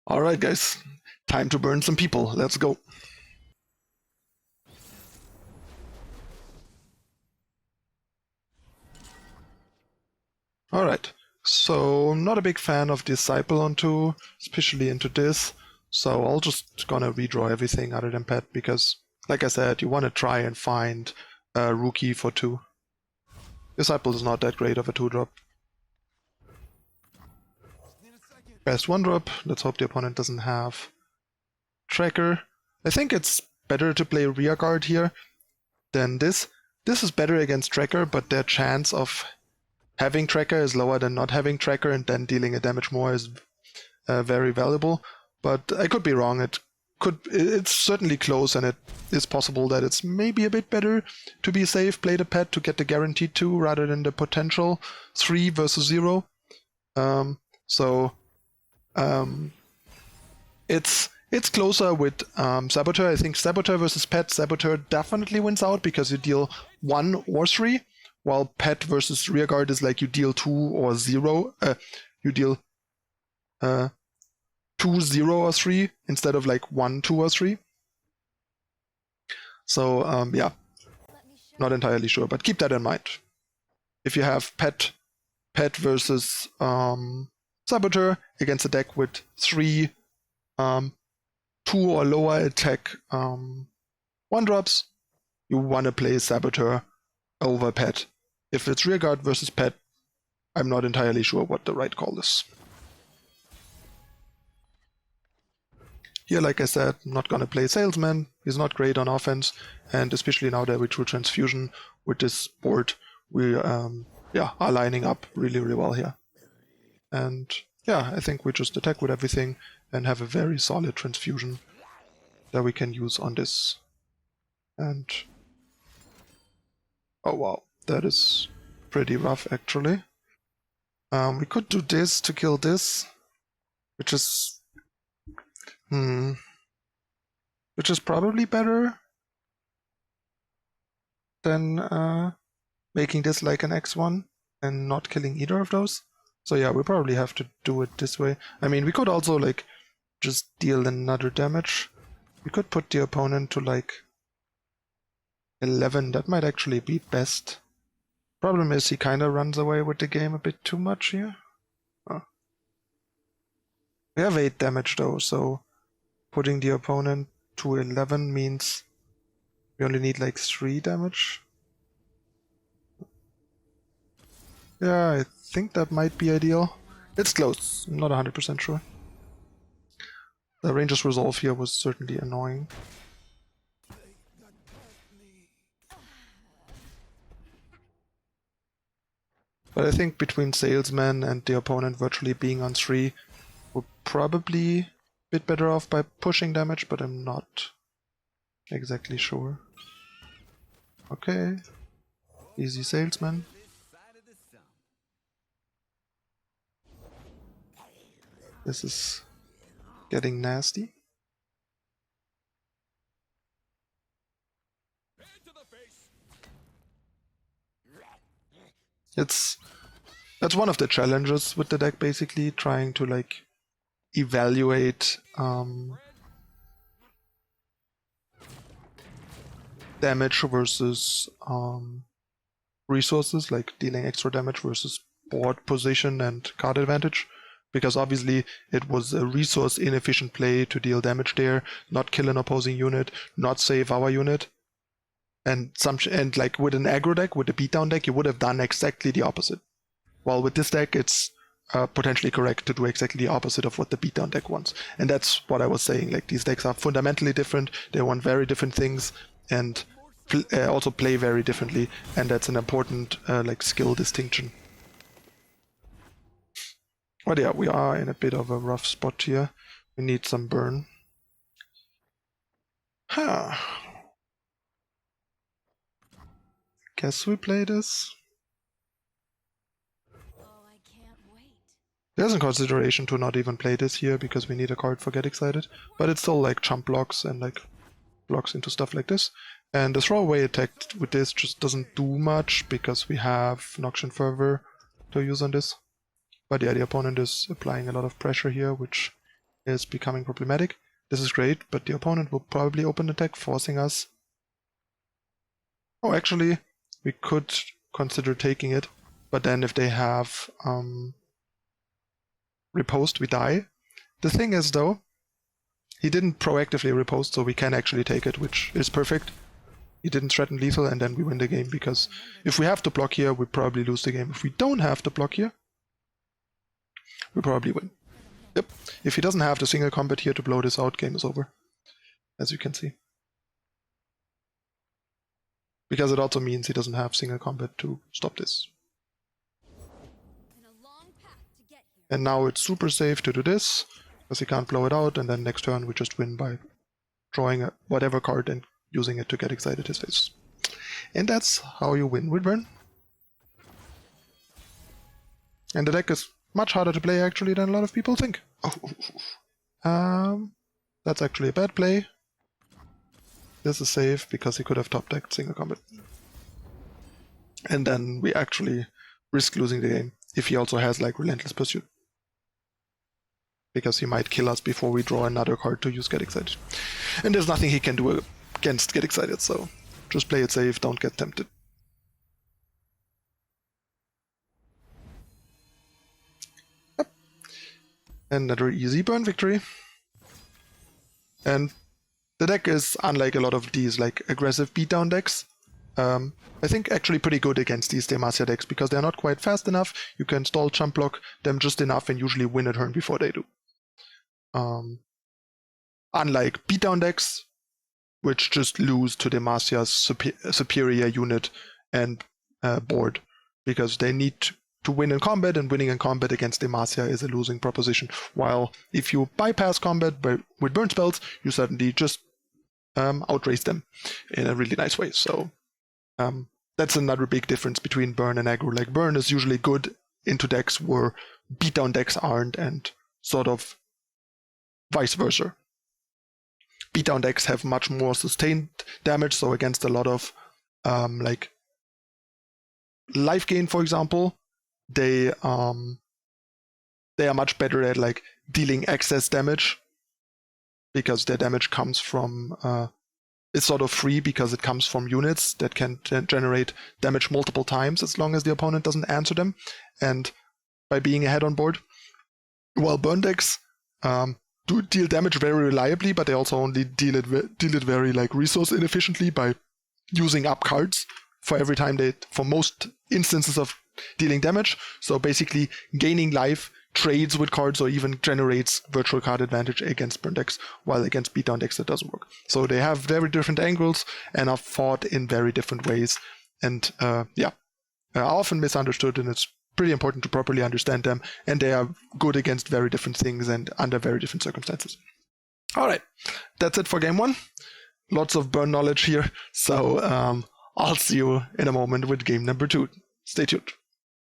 Alright guys, time to burn some people, let's go. Alright, so not a big fan of Disciple on 2, especially into this, so I'll just gonna redraw everything other than Pet, because, like I said, you want to try and find a rookie for 2. Disciple is not that great of a 2-drop. Best 1-drop, let's hope the opponent doesn't have Tracker. I think it's better to play Rearguard here than this. This is better against Tracker, but their chance of having Tracker is lower than not having Tracker, and then dealing a damage more is very valuable. But I could be wrong. It's certainly close, and it is possible that it's maybe a bit better to be safe, play the Pet to get the guaranteed 2 rather than the potential 3 versus 0. It's closer with Saboteur. I think Saboteur versus Pet, Saboteur definitely wins out because you deal 1 or 3, while Pet versus Rearguard is like you deal 2 or 0. You deal 2, 0 or 3 instead of like 1, 2 or 3. So yeah, not entirely sure, but keep that in mind. If you have Pet versus Saboteur against a deck with 3 2 or lower attack 1-drops, you want to play Saboteur over Pet. If it's Rearguard versus Pet, I'm not entirely sure what the right call is. Here, like I said, I'm not going to play Salesman. He's not great on offense, and especially now that we drew Transfusion with this board, we are lining up really, really well here. And yeah, I think we just attack with everything and have a very solid Transfusion that we can use on this. And oh wow, that is pretty rough actually. We could do this to kill this, which is probably better than making this like an X1 and not killing either of those. So yeah, we probably have to do it this way. I mean, we could also like just deal another damage. We could put the opponent to like 11. That might actually be best. Problem is he kind of runs away with the game a bit too much here. Oh. We have 8 damage though, so putting the opponent to 11 means we only need like 3 damage. Yeah, I think that might be ideal. It's close, I'm not 100% sure. The Ranger's Resolve here was certainly annoying. But I think between Salesman and the opponent virtually being on 3, we're probably a bit better off by pushing damage, but I'm not exactly sure. Okay, easy Salesman. This is getting nasty. That's one of the challenges with the deck, basically trying to like evaluate damage versus resources, like dealing extra damage versus board position and card advantage. Because obviously it was a resource inefficient play to deal damage there, not kill an opposing unit, not save our unit. And like with an aggro deck, with a beatdown deck, you would have done exactly the opposite. While with this deck, it's potentially correct to do exactly the opposite of what the beatdown deck wants. And that's what I was saying. Like, these decks are fundamentally different. They want very different things and also play very differently. And that's an important like skill distinction. But yeah, we are in a bit of a rough spot here. We need some burn. Huh. Guess we play this. There's a consideration to not even play this here because we need a card for Get Excited, but it's still like jump blocks and like blocks into stuff like this. And the throwaway attack with this just doesn't do much because we have Noxian Fervor to use on this. But yeah, the opponent is applying a lot of pressure here, which is becoming problematic. This is great, but the opponent will probably open attack, forcing us. Oh, actually, we could consider taking it, but then if they have riposte, we die. The thing is, though, he didn't proactively riposte, so we can actually take it, which is perfect. He didn't threaten lethal, and then we win the game, because if we have to block here, we probably lose the game. If we don't have to block here, we probably win. Yep. If he doesn't have the single combat here to blow this out, game is over, as you can see. Because it also means he doesn't have single combat to stop this. And now it's super safe to do this, because he can't blow it out, and then next turn we just win by drawing whatever card and using it to get excited his face. And that's how you win with Burn. And the deck is much harder to play actually than a lot of people think. That's actually a bad play. This is safe because he could have top decked single combat. And then we actually risk losing the game if he also has like Relentless Pursuit. Because he might kill us before we draw another card to use Get Excited. And there's nothing he can do against Get Excited, so just play it safe, don't get tempted. Yep. Another easy Burn victory. And the deck is, unlike a lot of these like aggressive beatdown decks, I think actually pretty good against these Demacia decks, because they're not quite fast enough. You can stall jump block them just enough and usually win a turn before they do. Unlike beatdown decks, which just lose to Demacia's superior unit and board, because they need to win in combat, and winning in combat against Demacia is a losing proposition. While if you bypass combat with burn spells, you suddenly just outrace them in a really nice way. So that's another big difference between Burn and Aggro. Like, Burn is usually good into decks where beatdown decks aren't, and sort of vice versa. Beatdown decks have much more sustained damage, so against a lot of like life gain, for example, they are much better at like dealing excess damage, because their damage comes from it's sort of free because it comes from units that can generate damage multiple times as long as the opponent doesn't answer them, and by being ahead on board. While Burn decks do deal damage very reliably, but they also only deal it very like resource inefficiently by using up cards for every time for most instances of dealing damage. So basically gaining life trades with cards or even generates virtual card advantage against Burn decks, while against beatdown decks that doesn't work. So they have very different angles and are fought in very different ways, and are often misunderstood, and it's pretty important to properly understand them, and they are good against very different things and under very different circumstances. Alright, that's it for game 1. Lots of Burn knowledge here, so I'll see you in a moment with game number 2. Stay tuned.